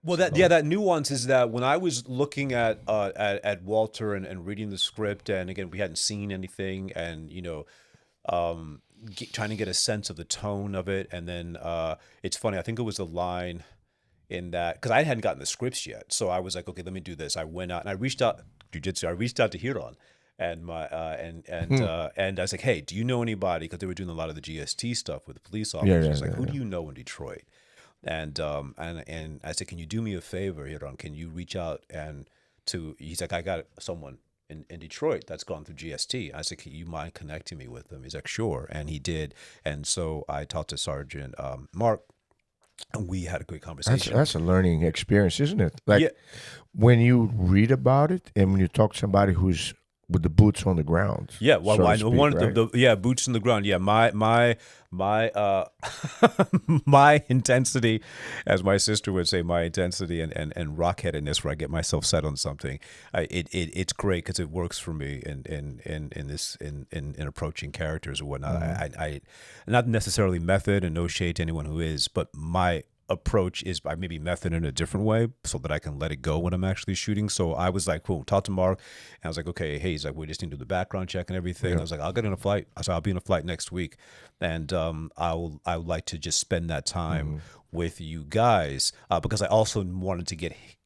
Well, that nuance is that when I was looking at Walter and reading the script, and again we hadn't seen anything, and trying to get a sense of the tone of it, and then it's funny. I think it was a line in that because I hadn't gotten the scripts yet, so I was like, okay, let me do this. I went out and I reached out jujitsu. I reached out to Huron, and my and I was like, hey, do you know anybody? Because they were doing a lot of the GST stuff with the police officers. Like, who do you know in Detroit? And I said, can you do me a favor, Huron? Can you reach out and he's like, I got someone in Detroit that's gone through GST. I said, can you mind connecting me with them? He's like, sure. And he did. And so I talked to Sergeant Mark, and we had a great conversation. That's a learning experience, isn't it? Like Yeah. when you read about it and when you talk to somebody who's with the boots on the ground. Yeah, well, so I to know speak, one right? of the boots in the ground. Yeah, my my intensity, as my sister would say, my intensity and rockheadedness, where I get myself set on something. It's great because it works for me in approaching characters or whatnot. I not necessarily method, and no shade to anyone who is, but my approach is by maybe method in a different way so that I can let it go when I'm actually shooting. So I was like, cool, talk to Mark. And I was like, okay, hey, he's like, we just need to do the background check and everything. I was like, I'll get on a flight. I said, I'll be in a flight next week. And I would like to just spend that time with you guys because I also wanted to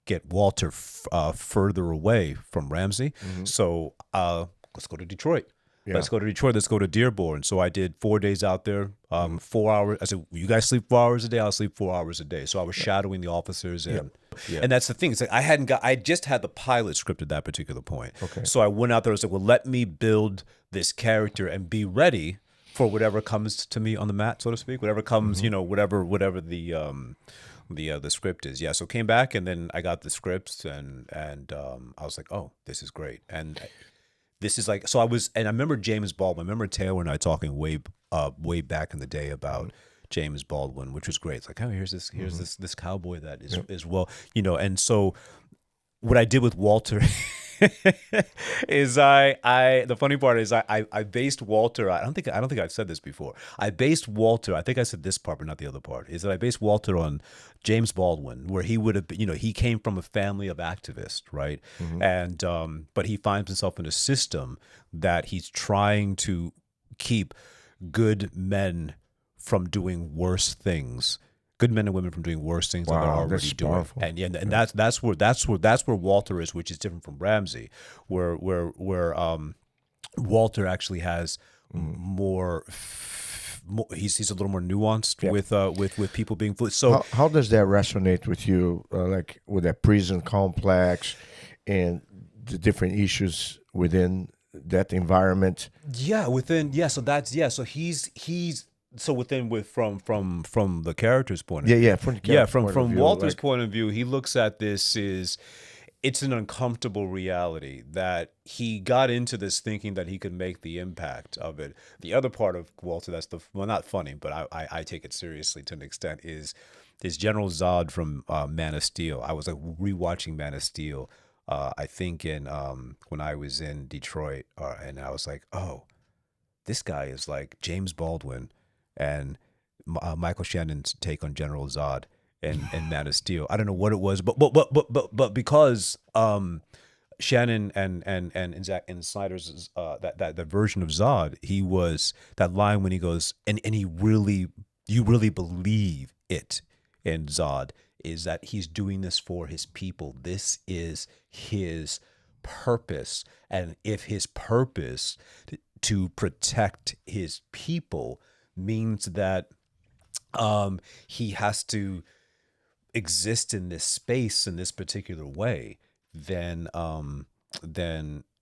get Walter further away from Ramsey. So let's go to Detroit. Let's go to Detroit. Let's go to Dearborn. So I did 4 days out there, 4 hours. I said, you guys sleep 4 hours a day. I'll sleep 4 hours a day. So I was shadowing the officers, and that's the thing. It's like I just had the pilot script at that particular point. Okay. So I went out there. I was like, well, let me build this character and be ready for whatever comes to me on the mat, so to speak. Whatever comes, whatever the script is. Yeah. So came back and then I got the scripts and I was like, oh, this is great. And this is like, so I remember James Baldwin. I remember Taylor and I talking way back in the day about James Baldwin, which was great. It's like, oh, here's this cowboy that is well, and so what I did with Walter is the funny part is I based Walter. I don't think I've said this before. I based Walter. I think I said this part, but not the other part. Is that I based Walter on James Baldwin, where he would have been. He came from a family of activists, right? And but he finds himself in a system that he's trying to keep good men from doing worse things. Good men and women from doing worse things than they're already doing, powerful. and that's where Walter is, which is different from Ramsey, where Walter actually has more. He's a little more nuanced with people being fluid. So How does that resonate with you, like with that prison complex and the different issues within that environment? So he's so from the character's point of view. Yeah, from the character's point of from view, Walter's like- point of view, he looks at this it's an uncomfortable reality that he got into this thinking that he could make the impact of it. The other part of Walter that's not funny, but I take it seriously to an extent is General Zod from Man of Steel. I was like rewatching Man of Steel, I think in when I was in Detroit, and I was like, oh, this guy is like James Baldwin and Michael Shannon's take on General Zod and Man of Steel. I don't know what it was, but because Shannon and Zack and Snyder's that version of Zod, he was that line when he goes and you really believe it in Zod is that he's doing this for his people. This is his purpose, and if his purpose to protect his people means that he has to exist in this space in this particular way, then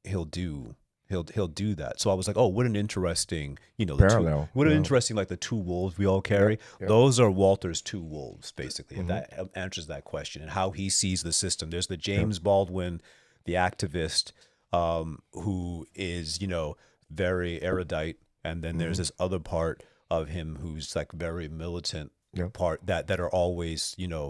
he'll do that. So I was like, oh, what an interesting, Parallel, what an yeah. interesting, like the two wolves we all carry. Those are Walter's two wolves, basically. If that answers that question and how he sees the system. There's the James Baldwin, the activist, who is, very erudite, and then there's this other part of him who's like very militant part that are always, in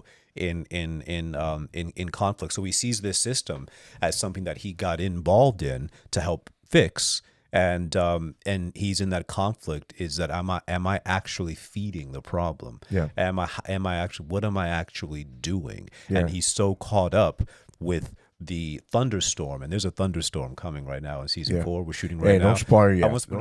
conflict. So he sees this system as something that he got involved in to help fix, and he's in that conflict. Is that am I actually feeding the problem? Yeah. Am I actually, what am I actually doing? Yeah. And he's so caught up with the thunderstorm, and there's a thunderstorm coming right now in season 4. We're shooting right Hey, now. don't spoil I yet. won't spoil-